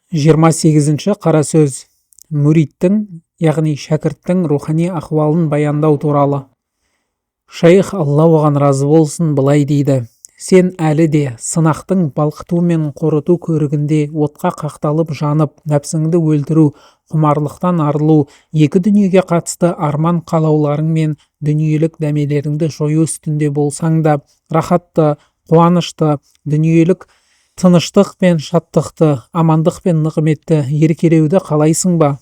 28-ші қара сөз. Мүриттің, яғни шәкірттің рухани ахуалын баяндау туралы. Шейх, Алла оған разы болсын, былай дейді: сен әлі де сынақтың балқыту мен қорыту көрігінде отқа қақталып жанып, нәпсіңді өлтіру, құмарлықтан арылу, екі дүниеге қатысты арман қалауларың мен дүниелік дәмелеріңді жою үстінде болсаң да, рахатты, қуанышты, дүниелік тыныштық пен шаттықты, амандық пен нығметті, еркелеуді қалайсың ба?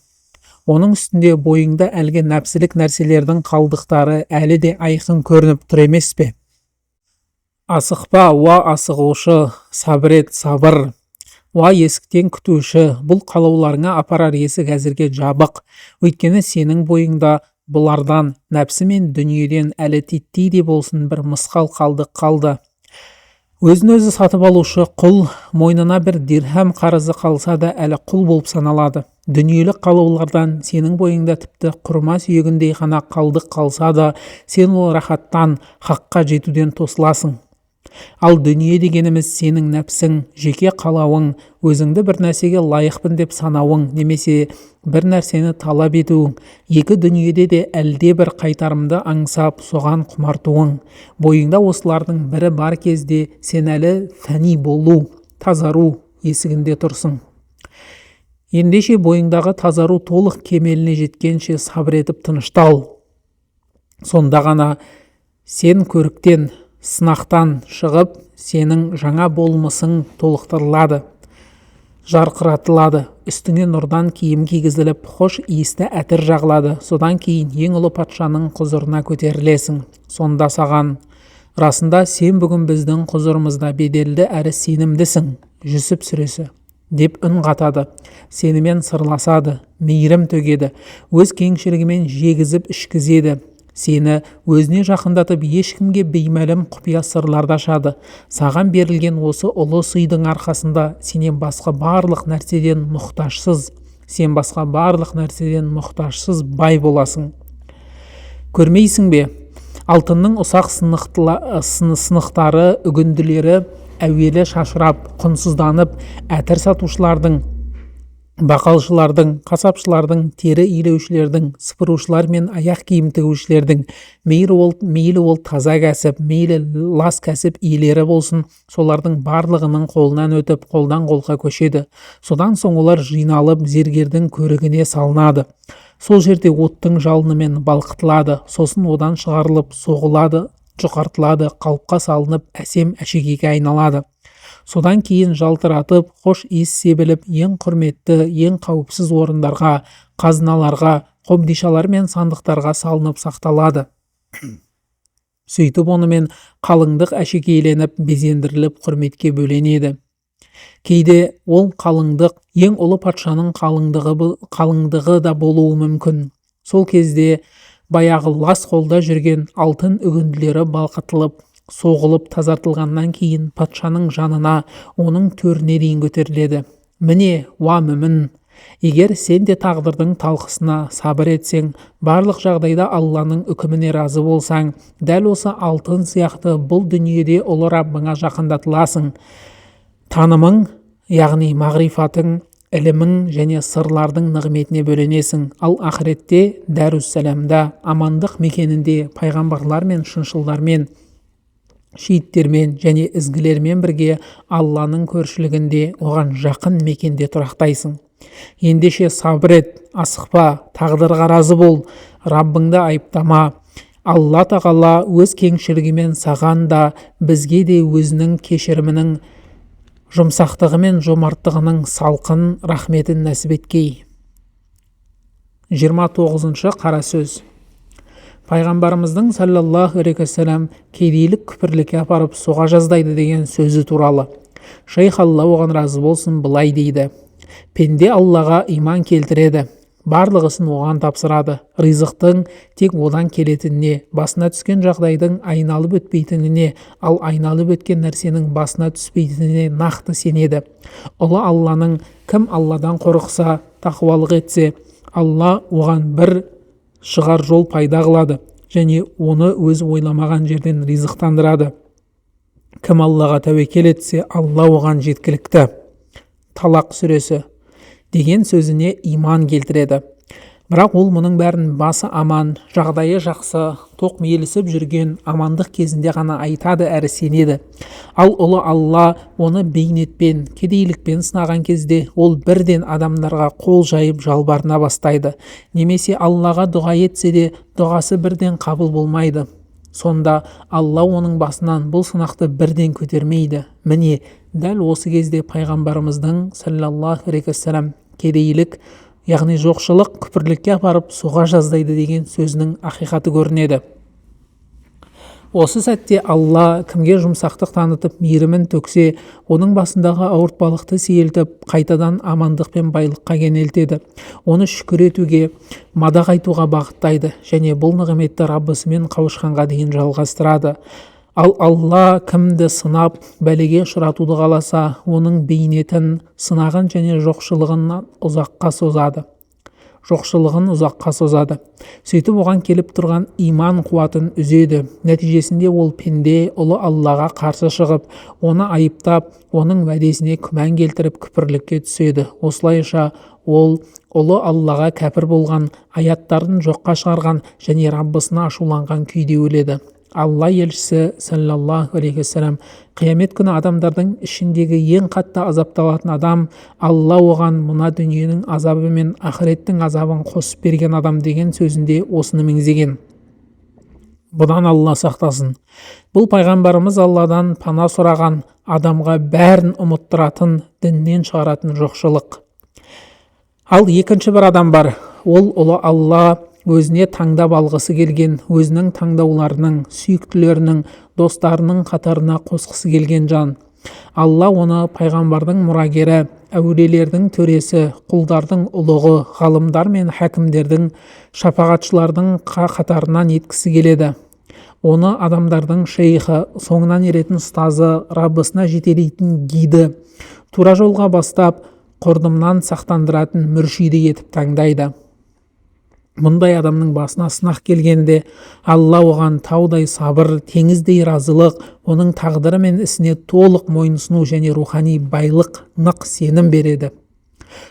Оның үстінде бойыңда әлгі нәпсілік нәрселердің қалдықтары әлі де айқын көрініп тұр емес пе? Асықпа, уа асығушы, сабыр ет, сабыр. Уа есіктен күтуші, бұл қалауларыңа апарар есік әзірге жабық. Өйткені сенің бойыңда бұлардан, нәпсі мен дүниеден әлі титтей де болсын бір мысқал қалды. Өзін өзі сатып алушы құл, мойнына бір дирхам қарызы қалса да әлі құл болып саналады. Дүниелік қалаулардан сенің бойыңда тіпті құрма сүйегіндей ғана қалдық қалса да, сен ол рахаттан, хаққа жетуден тосыласың. Ал дүние дегеніміз сенің нәпсің, жеке қалауың, өзіңді бір нәрсеге лайықпын деп санауың, немесе бір нәрсені талап етуің, екі дүниеде де әлде бір қайтарымды аңсап, соған құмартуың. Бойыңда осылардың бірі бар кезде сен әлі фәни болу, тазару есігінде тұрсың. Ендеше бойыңдағы тазару толық кемеліне жеткенше сабыр етіп тыныштал. Сонда ғана сен көріктен, сынақтан шығып, сенің жаңа болмысың толықтырылады, жарқыратылады, үстіңе нұрдан киім кигізіліп, хош иісті әтір жағылады. Содан кейін ең ұлы патшаның құзырына көтерілесің. Сонда саған: расында сен бүгін біздің құзырымызда беделді әрі сенімдісің, Жүсіп сүресі, деп үн қатады. Сенімен сырласады, мейірім төгеді, өз кеңшілігімен жегізіп ішкізеді. Сені өзіне жақындатып, ешкімге беймәлім құпия сырларды ашады. Саған берілген осы ұлы сыйдың арқасында сенен басқа барлық нәрседен мұқтажсыз бай боласың. Көрмейсің бе? Алтынның ұсақ сынықтары, үгінділері әуелі шашырап, құнсызданып, әтір сатушылардың, бақалшылардың, қасапшылардың, тері илеушілердің, сыпырушылар мен аяқ киім тігушілердің, мейлі ол таза кәсіп, мейлі лас кәсіп иелері болсын, солардың барлығының қолынан өтіп, қолдан қолға көшеді. Содан соң олар жиналып, зергердің көрігіне салынады. Сол жерде оттың жалынымен балқытылады, сосын одан шығарылып, соғылады, жұқартылады, қалыпқа салынып, әсем әшекейге айналады. Содан кейін жалтыратып, хош иіс себіліп, ең құрметті, ең қауіпсіз орындарға, қазыналарға, қобдишалар мен сандықтарға салынып сақталады. Сөйтіп онымен қалыңдық әшекейленіп, безендіріліп, құрметке бөленеді. Кейде ол қалыңдық ең ұлы патшаның қалыңдығы да болуы мүмкін. Сол кезде баяғы лас қолда жүрген алтын үгінділері балқытылып, соғылып тазартылғаннан кейін патшаның жанына, оның төріне дейін көтеріледі. Міне, уа мүмін, егер сен де тағдырдың талқысына сабыр етсең, барлық жағдайда Алланың үкіміне разы болсаң, дәл осы алтын сияқты бұл дүниеде ұлы Раббыңа жақындатыласың. Танымың, яғни мағрифатың, ілімің және сырлардың нығметіне бөленесің. Ал ақыретте, Дәруссәламда, амандық мекенінде, пайғамбарлар мен шыншылдармен, шейіттермен және ізгілермен бірге Алланың көршілігінде, оған жақын мекенде тұрақтайсың. Ендеше сабыр ет, асықпа, тағдырға разы бол, Раббыңды айыптама. Алла тағала өз кеңшілігімен саған да, бізге де өзінің кешірімінің, жұмсақтығы мен жомарттығының салқын рахметін нәсіп еткей. 29-ші қара сөз. Пайғамбарымыздың саллаллаху алейхи вассалам кедейлік күпірлікке апарып соға жаздайды деген сөзі туралы. Шейх, Алла оған разы болсын, былай дейді: пенде Аллаға иман келтіреді, барлық ісін оған тапсырады, ризықтың тек одан келетініне, басына түскен жағдайдың айналып өтпейтініне, ал айналып өткен нәрсенің басына түспейтініне нақты сенеді. Ұлы Алланың кім Алладан қорықса, тақуалық етсе, Алла оған бір шығар жол пайда қылады және оны өзі ойламаған жерден ризықтандырады. Кім Аллаға тәуекел етсе, Алла оған жеткілікті. Талақ сүресі. деген сөзіне иман келтіреді. Бірақ ол мұның бәрін басы аман, жағдайы жақсы, тоқмейілсіп жүрген амандық кезінде ғана айтады әрі сенеді. Ал ұлы Алла оны бейнетпен, кедейлікпен сынаған кезде ол бірден адамдарға қол жайып жалбарына бастайды. Немесе Аллаға дұға етсе де дұғасы бірден қабыл болмайды. Сонда Алла оның басынан бұл сынақты бірден көтермейді. Міне, дәл осы кезде пайғамбарымыздың саллаллаху алейхи уассалам кедейлік, яғни жоқшылық күпірлікке апарып суға жаздайды деген сөзінің ақиқаты көрінеді. Осы сәтте Алла кімге жұмсақтық танытып мейірімін төксе, оның басындағы ауыртпалықты сейілтіп, қайтадан амандық пен байлыққа кенелтеді. Оны шүкір етуге, мадақ айтуға бағыттайды және бұл нығметті Раббысымен қауышқанға дейін жалғастырады. Ал Алла кімді сынап, бәлеге ұшыратуды қаласа, оның бейнетін, сынағын және жоқшылығын ұзаққа созады. Сөйтіп оған келіп тұрған иман қуатын үзеді. Нәтижесінде ол пенде ұлы Аллаға қарсы шығып, оны айыптап, оның уәдесіне күмән келтіріп күпірлікке түседі. Осылайша ол ұлы Аллаға кәпір болған, аяттарын жоққа шығарған және Раббысына ашуланған күйде өледі. Алла елшісі саллаллаху алейхи уассалам қиямет күні адамдардың ішіндегі ең қатты азапталатын адам Алла оған мына дүниенің азабы мен ақыреттің азабын қосып берген адам деген сөзінде осыны меңзеген. Бұдан Алла сақтасын. Бұл пайғамбарымыз Алладан пана сұраған, адамға бәрін ұмыттыратын, діннен шығаратын жоқшылық. Ал екінші бір адам бар. Ол ұлы Алла өзіне таңдап алғысы келген, өзінің таңдауларының, сүйіктілерінің, достарының қатарына қосқысы келген жан. Алла оны пайғамбардың мұрагері, әулиелердің төресі, құлдардың ұлығы, ғалымдар мен хәкімдердің, шапағатшылардың қатарынан еткісі келеді. Оны адамдардың шейхі, соңынан еретін ұстазы, Раббысына жетелейтін гиді, тура жолға бастап, құрдымнан сақтандыратын мүршиді етіп таңдайды. Мұндай адамның басына сынақ келгенде, Алла оған таудай сабыр, теңіздей разылық, оның тағдыры мен ісіне толық мойынсыну және рухани байлық, нық сенім береді.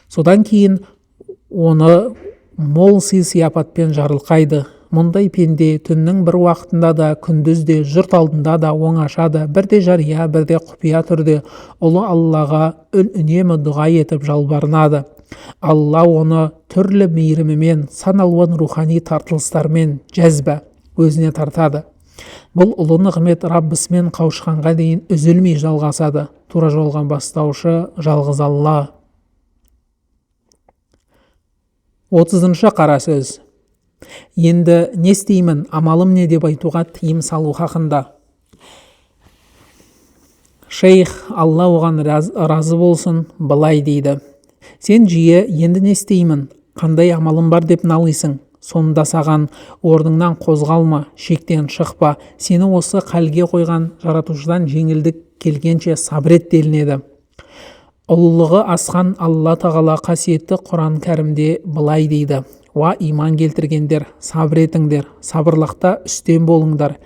Содан кейін оны мол сый-сияпатпен жарылқайды. Мұндай пенде түннің бір уақытында да, күндіз де, жұрт алдында да, оңашада, бірде жария, бірде құпия түрде ұлы Аллаға үнемі дұға етіп жалбарынады. Алла оны түрлі мейірімімен, сан алуан рухани тартылыстармен жәзбә өзіне тартады. Бұл ұлы нығмет Раббысымен қауышқанға дейін үзілмей жалғасады. Тура жолға бастаушы жалғыз Алла. 30-шы қара сөз. Енді не істеймін, амалым не деп айтуға тыйым салу хақында. Шейх, Алла оған разы болсын, былай дейді. Сен жиі енді не істеймін, қандай амалым бар деп налисың. Сонда саған орныңнан қозғалма, шектен шықпа, сені осы халге қойған жаратушыдан жеңілдік келгенше сабрет делінеді. Ұлылығы асқан Алла тағала қасиетті Құран кәрімде былай дейді. Уа иман келтіргендер, сабыр етіңдер, сабырлықта үстем болыңдар,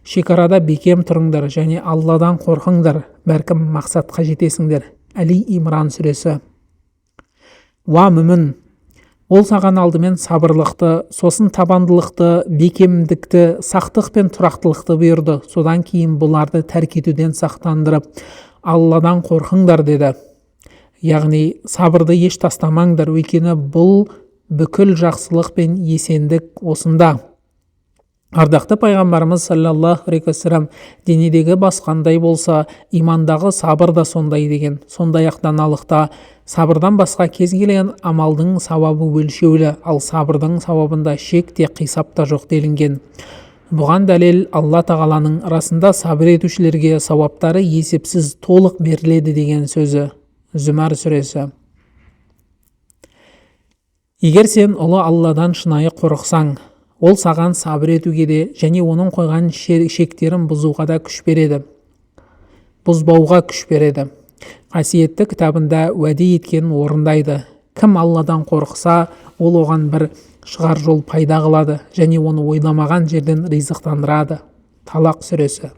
шекарада бекем тұрыңдар және Алладан қорқыңдар, бәлкім мақсатқа жетесіңдер. Әли Имран сүресі. Уа мүмін, ол саған алдымен сабырлықты, сосын табандылықты, бекемдікті, сақтық пен тұрақтылықты бұйырды. Содан кейін бұларды тәрк етуден сақтандырып, Алладан қорқыңдар деді. Яғни сабырды еш тастамаңдар, өйткені бұл бүкіл жақсылық пен есендік осында. Ардақты пайғамбарымыз саллаллаху алейхи уассалам денедегі басқандай болса, имандағы сабыр да сондай деген. Сондай-ақ даналықта сабырдан басқа кез келген амалдың сауабы өлшеулі, ал сабырдың сауабында шек те қисап та жоқ делінген. Бұған дәлел Алла тағаланың расында сабыр етушілерге сауаптары есепсіз толық беріледі деген сөзі. Зүмар сүресі. Егер сен ұлы Алладан шынайы қорықсаң, ол саған сабыр етуге де және оның қойған шектерін бұзуға да күш береді. Бұзбауға күш береді. Қасиетті кітабында уәде еткенін орындайды. Кім Алладан қорықса, ол оған бір шығар жол пайда қылады және оны ойламаған жерден ризықтандырады. Талақ сүресі.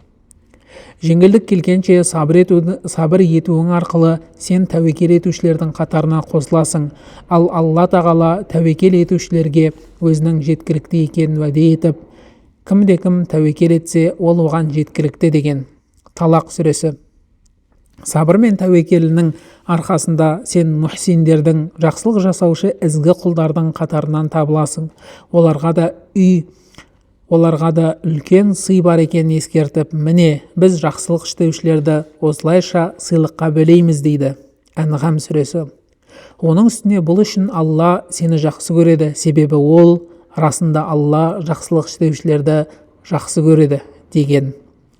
Жеңілдік келгенше сабыр етуің арқылы сен тәуекел етушілердің қатарына қосыласың, ал Алла тағала тәуекел етушілерге өзінің жеткілікті екенін уәде етіп, кімде-кім тәуекел етсе, ол оған жеткілікті деген. Талақ сүресі. Сабыр мен тәуекелінің арқасында сен мұхсиндердің, жақсылық жасаушы ізгі құлдардың қатарынан табыласың. Оларға да үлкен сый бар екенін ескертіп, міне біз жақсылық істеушілерді осылайша сыйлыққа бөлейміз дейді. Әнғам сүресі. Оның үстіне бұл үшін Алла сені жақсы көреді, себебі ол расында Алла жақсылық істеушілерді жақсы көреді деген.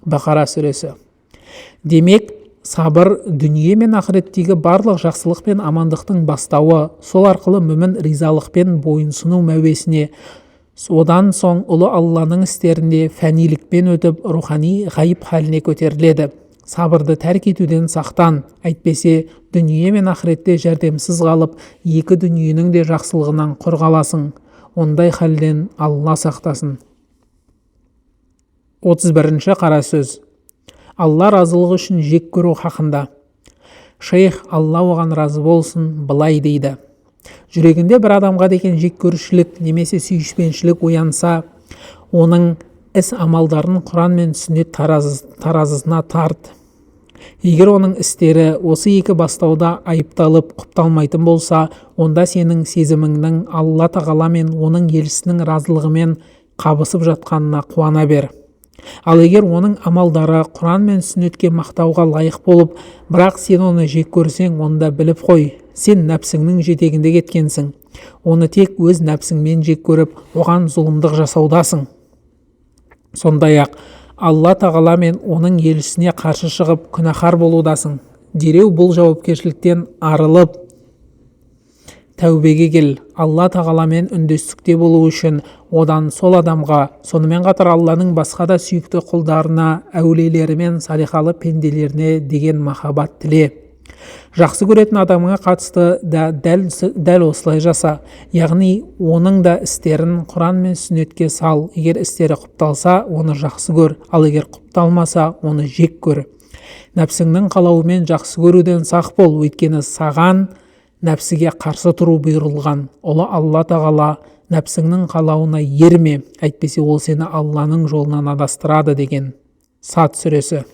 Бақара сүресі. Демек, сабыр дүние мен ақыреттегі барлық жақсылық пен амандықтың бастауы, сол арқылы мүмін ризалықпен бойынсыну мәуесіне, одан соң ұлы Алланың істерінде фәнилікпен өтіп, рухани ғайып халіне көтеріледі. Сабырды тәрк етуден сақтан, әйтпесе дүние мен ақыретте жәрдемсіз қалып, екі дүниенің де жақсылығынан құр қаласың. Ондай халден Алла сақтасын. 31-ші қара сөз. Алла разылығы үшін жек көру хақында. Шейх, Алла оған разы болсын, былай дейді. Жүрегінде бір адамға деген жек көрушілік немесе сүйіспеншілік оянса, оның іс-амалдарын Құран мен сүннет таразысына тарт. Егер оның істері осы екі бастауда айыпталып құпталмайтын болса, онда сенің сезіміңнің Алла тағала мен оның елшісінің разылығымен қабысып жатқанына қуана бер. Ал егер оның амалдары Құран мен сүннетке мақтауға лайық болып, бірақ сен оны жек көрсең, онда біліп қой, сен нәпсіңнің жетегінде кеткенсің. Оны тек өз нәпсіңмен жек көріп, оған зұлымдық жасаудасың. Сондай-ақ Алла тағала мен оның елшісіне қарсы шығып күнәһар болудасың. Дереу бұл жауапкершіліктен арылып тәубеге кел. Алла тағаламен үндестікте болу үшін одан сол адамға, сонымен қатар Алланың басқа да сүйікті құлдарына, әулиелері мен салихалы пенделеріне деген махаббат тіле. Жақсы көретін адамыңа қатысты да дәл осылай жаса, яғни оның да істерін Құран мен сүннетке сал. Егер істері құпталса, оны жақсы көр, ал егер құпталмаса, оны жек көр. Нәпсіңнің қалауымен жақсы көруден сақ бол, өйткені саған нәпсіге қарсы тұру бұйырылған. Ұлы Алла тағала нәпсіңнің қалауына ерме, әйтпесе ол сені Алланың жолынан адастырады деген. Сад сүресі.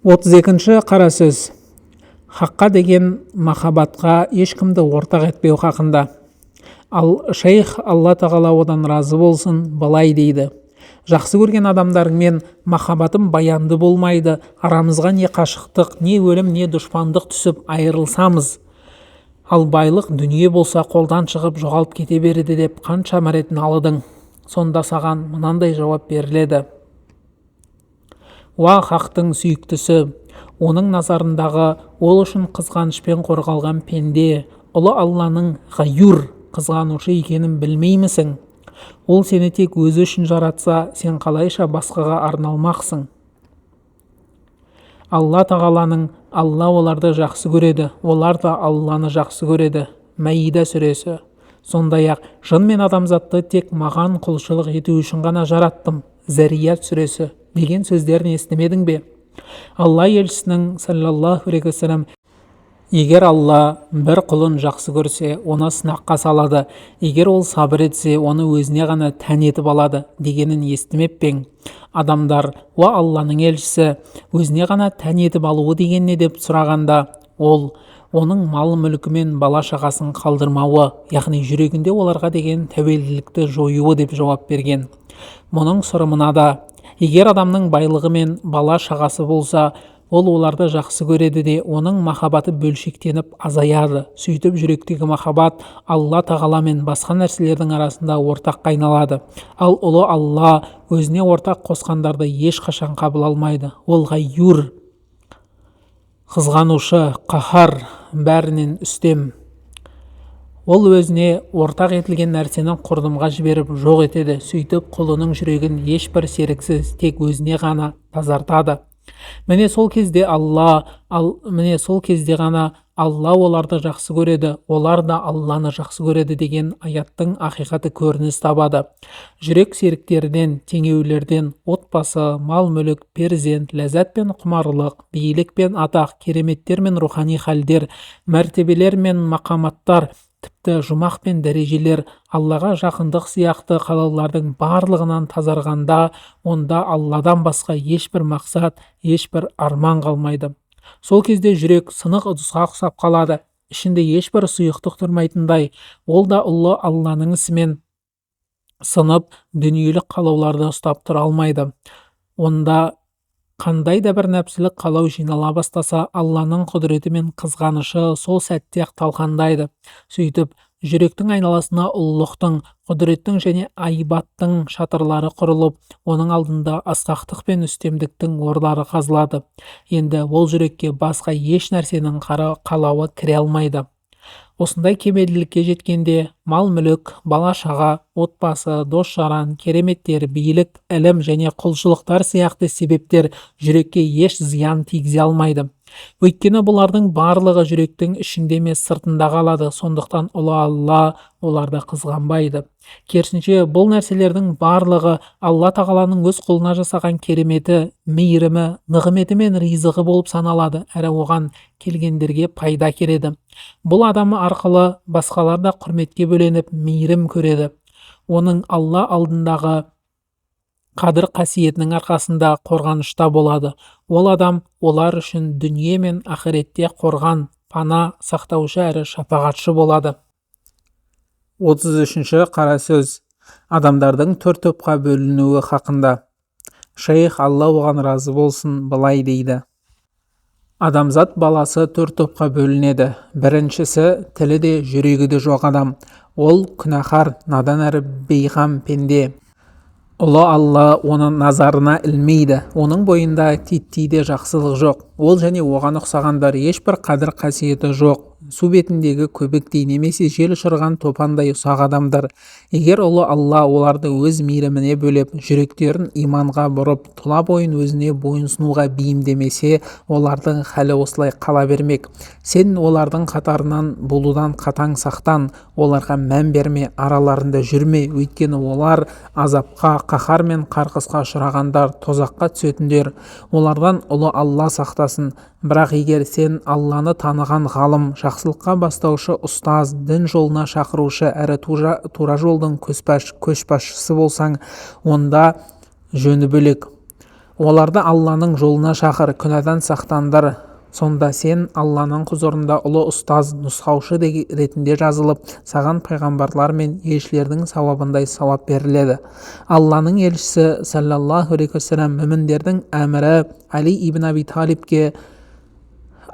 32-ші қара сөз. Хаққа деген махаббатқа ешкімді ортақ етпеу хақында. Ал шейх, Алла тағала одан разы болсын, былай дейді. Жақсы көрген адамдарыңмен махаббатым баянды болмайды, арамызға не қашықтық, не өлім, не дұшпандық түсіп айырылсамыз. Ал байлық дүние болса қолдан шығып жоғалып кете береді деп қанша мәретін алыдың. Сонда саған мынандай жауап беріледі. Уа хақтың сүйіктісі, оның назарындағы ол үшін қызғанышпен қорғалған пенде, ұлы Алланың ғайюр, қызғанушы екенін білмеймісің? Ол сені тек өзі үшін жаратса, сен қалайша басқаға арналмақсың? Алла тағаланың Алла оларды жақсы көреді, олар да Алланы жақсы көреді. Мәида сүресі. Сондай-ақ жын мен адамзатты тек маған құлшылық ету үшін ғана жараттым. Зәрият сүресі деген сөздерін естімедің бе? Алла елшісінің саллаллаху алейхи вассалам, егер Алла бір құлын жақсы көрсе, оны сынаққа салады, егер ол сабыр етсе, оны өзіне ғана тән етіп алады дегенін естімеп пең? Адамдар, уа Алланың елшісі, өзіне ғана тән етіп алуы деген не деп сұрағанда, ол оның мал мүлкі мен бала шағасын қалдырмауы, яғни жүрегінде оларға деген тәуелділікті жоюы деп жауап берген. Мұның сыры мынада: егер адамның байлығы мен бала шағасы болса, ол оларды жақсы көреді де, оның махаббаты бөлшектеніп азаяды. Сөйтіп жүректегі махаббат Алла тағала мен басқа нәрселердің арасында ортаққа айналады. Ал ұлы Алла өзіне ортақ қосқандарды ешқашан қабыл алмайды. Ол ғайюр, қызғанушы, қаһар, бәрінен үстем. Ол өзіне ортақ етілген нәрсені құрдымға жіберіп жоқ етеді. Сөйтіп құлының жүрегін ешбір серіксіз тек өзіне ғана тазартады. Міне сол кезде міне сол кезде ғана Алла оларды жақсы көреді, олар да Алланы жақсы көреді деген аяттың ақиқаты көрініс табады. Жүрек серіктерден, теңеулерден, отбасы, мал-мүлік, перзент, ләззат пен құмарлық, бийлік пен атақ, кереметтер мен рухани халдер, мәртебелер мен мақаматтар, тіпті жұмақ пен дәрежелер, Аллаға жақындық сияқты қалаулардың барлығынан тазарғанда, онда Алладан басқа ешбір мақсат, ешбір арман қалмайды. Сол кезде жүрек сынық ыдысқа ұқсап қалады, ішінде ешбір сұйықтық тұрмайтындай, ол да ұлы Алланың ісімен сынып, дүниелік қалауларды ұстап тұра алмайды. Онда қандай да бір нәпсілік қалау жинала бастаса, Алланың құдіреті мен қызғанышы сол сәтте-ақ талқандайды. Сөйтіп, жүректің айналасына ұлылықтың, құдіреттің және айбаттың шатырлары құрылып, оның алдында асқақтық пен үстемдіктің орлары қазылады. Енді ол жүрекке басқа еш нәрсенің қалауы кіре алмайды. Осындай кемелділікке жеткенде, мал-мүлік, бала-шаға, отбасы, дос-жаран, кереметтер, бийлік, ілім және құлшылықтар сияқты себептер жүрекке еш зиян тигізе алмайды. Өйткені бұлардың барлығы жүректің ішінде емес сыртында қалады, сондықтан ұлы Алла оларды қызғанбайды. Керісінше, бұл нәрселердің барлығы Алла тағаланың өз қолына жасаған кереметі, мейірімі, нығметі мен ризығы болып саналады, әрі оған келгендерге пайда кереді. Бұл адамы арқылы басқалар да құрметке бөленіп, мейірім көреді. Оның Алла алдындағы қадір қасиетінің арқасында қорғанышта болады. Ол адам олар үшін дүние мен ақиретте қорған, пана сақтаушы әрі шапағатшы болады. 33-ші қара сөз. Адамдардың 4 топқа бөлінуі хақында. Шейх, Алла оған разы болсын, былай дейді: адамзат баласы 4 топқа бөлінеді. Біріншісі, тілі де жүрегі де жоқ адам. Ол күнәһар, надан әрі бейғам пенде. Ұлы Алла оны назарына ілмейді, оның бойында титтейде жақсылық жоқ. Ол және оған ұқсағандар ешбір қадір қасиеті жоқ. Су бетіндегі көбіктей немесе жел ұшырған топандай ұсақ адамдар. Егер ұлы Алла оларды өз мейіріміне бөлеп, жүректерін иманға бұрып, тұла бойын өзіне бойынсынуға бейімдемесе, олардың халі осылай қала бермек. Сен олардың қатарынан болудан қатаң сақтан, оларға мән берме, араларында жүрме, өйткені олар азапқа, қаһар мен қарғысқа ұшырағандар, тозаққа түсетіндер. Олардан ұлы Алла сақтасын. Бірақ егер сен Алланы таныған ғалым, жақсылыққа бастаушы ұстаз, дін жолына шақырушы әрі тура жолдың көшбасшысы болсаң, онда жөні бөлек. Оларды Алланың жолына шақыр, күнәдан сақтандыр. Сонда сен Алланың құзырында ұлы ұстаз, нұсқаушы ретінде жазылып, саған пайғамбарлар мен елшілердің сауабындай сауап беріледі. Алланың елшісі саллаллаху алейхи уассалам мүміндердің әмірі Али ибн Аби Талибке,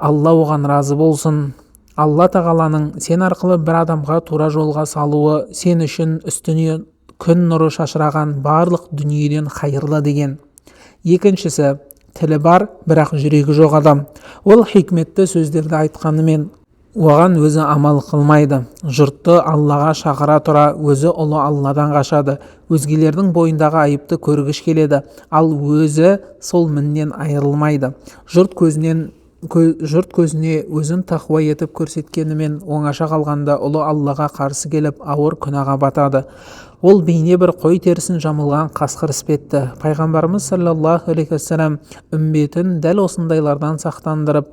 Алла оған разы болсын, Алла тағаланың сен арқылы бір адамға тура жолға салуы сен үшін үстіне күн нұры шашыраған барлық дүниеден хайырлы деген. Екіншісі, тілі бар, бірақ жүрегі жоқ адам. Ол хикметті сөздерді айтқанымен оған өзі амал қылмайды. Жұртты Аллаға шақыра тұра өзі ұлы Алладан қашады. Өзгелердің бойындағы айыпты көргіш келеді, ал өзі сол міннен айырылмайды. Жұрт көзіне өзін тақуа етіп көрсеткенімен оңаша қалғанда ұлы Аллаға қарсы келіп ауыр күнәға батады. Ол бейне бір қой терісін жамылған қасқыр іспетті. Пайғамбарымыз саллаллаху алейхи уассалам үмбетін дәл осындайлардан сақтандырып,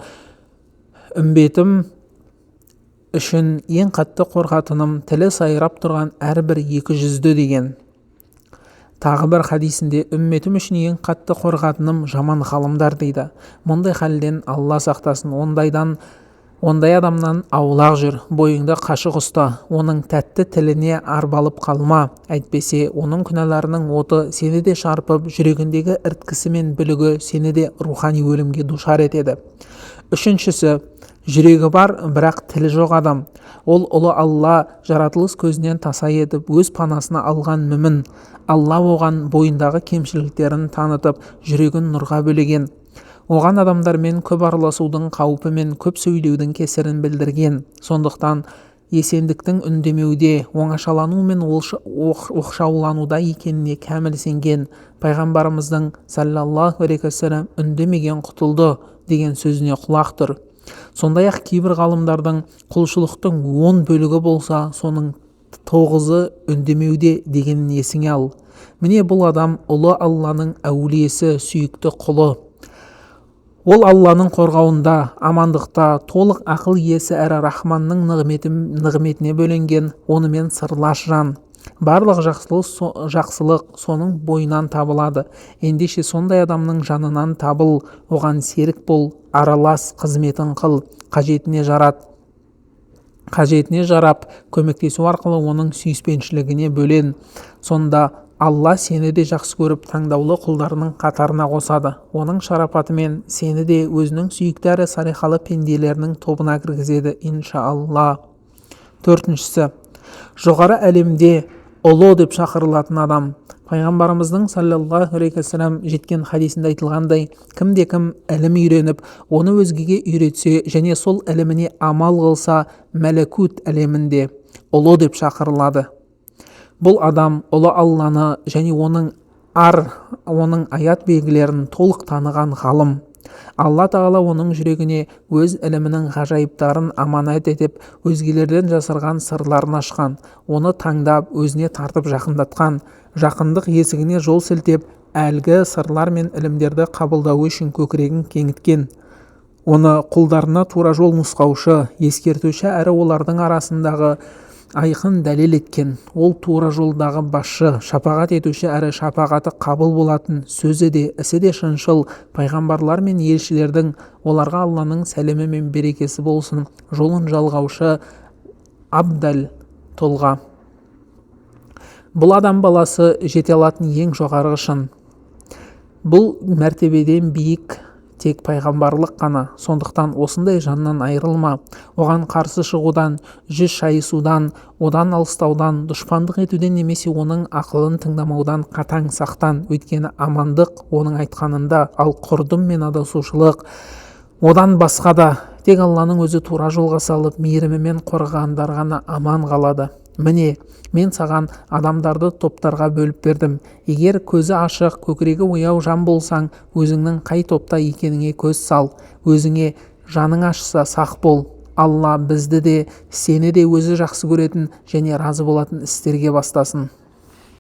үмбетім үшін ең қатты қорқатыным тілі сайрап тұрған әрбір 200-ді деген. Тағы бір хадисінде үмметім үшін ең қатты қорқатыным жаман ғалымдар дейді. Мұндай халден Алла сақтасын. Ондай адамнан аулақ жүр, бойыңды қашық ұста, оның тәтті тіліне арбалып қалма, әйтпесе оның күнәларының оты сені де шарпып, жүрегіндегі ірткісі мен бүлігі сені де рухани өлімге душар етеді. Үшіншісі, жүрегі бар, бірақ тілі жоқ адам. Ол ұлы Алла жаратылыс көзінен таса етіп, өз панасына алған мүмін. Алла оған бойындағы кемшіліктерін танытып, жүрегін нұрға бөлеген. Оған адамдармен көп араласудың қаупі мен көп сөйлеудің кесірін білдірген. Сондықтан есендіктің үндемеуде, оңашалану мен оқшаулануда екеніне кәміл сенген. Пайғамбарымыздың саллаллаху алейхи уассалам үндемеген құтылды деген сөзіне құлақ тұр. Сондай-ақ кейбір ғалымдардың құлшылықтың 10 бөлігі болса, соның 9-ы үндемеуде дегенін есіңе ал. Міне бұл адам ұлы Алланың әулиесі, сүйікті құлы. Ол Алланың қорғауында, амандықта, толық ақыл иесі әрі Рахманның нығметіне бөленген, онымен сырлас жан. Барлық жақсылық соның бойынан табылады. Ендеше сондай адамның жанынан табыл, оған серік бол, аралас, қызметін қыл, қажетіне жарап, көмектесу арқылы оның сүйіспеншілігіне бөлен. Сонда Алла сені де жақсы көріп, таңдаулы құлдарының қатарына қосады. Оның шарапатымен сені де өзінің сүйікті әрі салихалы пенделерінің тобына кіргізеді, иншаалла. 4-шісі, жоғары әлемде ұлы деп шақырылатын адам. Пайғамбарымыздың саллаллаху алейхи уассалам жеткен хадисінде айтылғандай, кімде-кім ілім үйреніп, оны өзгеге үйретсе және сол іліміне амал қылса, мәләкут әлемінде ұлы деп шақырылады. Бұл адам ұлы Алланы және оның аят белгілерін толық таныған ғалым. Алла тағала оның жүрегіне өз ілімінің ғажайыптарын аманат етіп, өзгелерден жасырған сырларын ашқан, оны таңдап, өзіне тартып жақындатқан, жақындық есігіне жол сілтеп, әлгі сырлар мен ілімдерді қабылдау үшін көкірегін кеңіткен. Оны құлдарына тура жол нұсқаушы, ескертуші әрі олардың арасындағы айқын дәлел еткен. Ол тура жолдағы басшы, шапағат етуші әрі шапағаты қабыл болатын, сөзі де, ісі де шыншыл, пайғамбарлар мен елшілердің, оларға Алланың сәлемі мен берекесі болсын, жолын жалғаушы абдал тұлға. Бұл адам баласы жете алатын ең жоғарғы шын. Бұл мәртебеден биік тек пайғамбарлық қана. Сондықтан осындай жаннан айырылма. Оған қарсы шығудан, жүз шайысудан, одан алыстаудан, дұшпандық етуден немесе оның ақылын тыңдамаудан қатаң сақтан. Өйткені амандық оның айтқанында, ал құрдым мен адасушылық одан басқа да. Тек Алланың өзі тура жолға салып, мейірімімен қорғағандар ғана аман қалады. Міне, мен саған адамдарды топтарға бөліп бердім. Егер көзі ашық, көкірегі ояу жан болсаң, өзіңнің қай топта екеніңе көз сал. Өзіңе жаның ашса сақ бол. Алла бізді де, сені де өзі жақсы көретін және разы болатын істерге бастасын.